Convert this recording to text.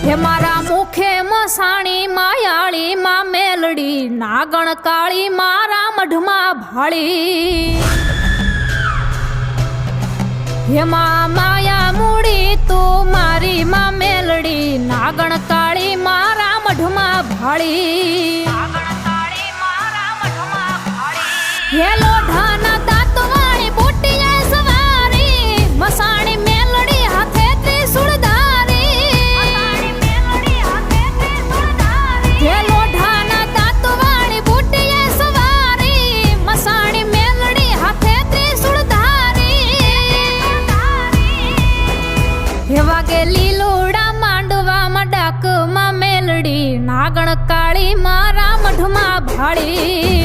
હે મારા મુખે મસાણી માયાળી માં મેલડી નાગણ કાળી મારા મઢમાં ભાળી હે માયા મૂડી તું મારી માં મેલડી નાગણ કાળી મારા મઢમાં ભાળી હે લોઢાના દાંતવાળી બુટીએ સવારી મસાણી મેલડી હાથે ત્રિશુળધારી હે લોઢાના દાંતવાળી બુટીએ સવારી મસાણી મેલડી હાથે ત્રિશુળધારી હે વાગે લીલુડા માંડવામાં ડાકમાં મેલડી નાગણ કાળી મારા મઢમાં ભાળી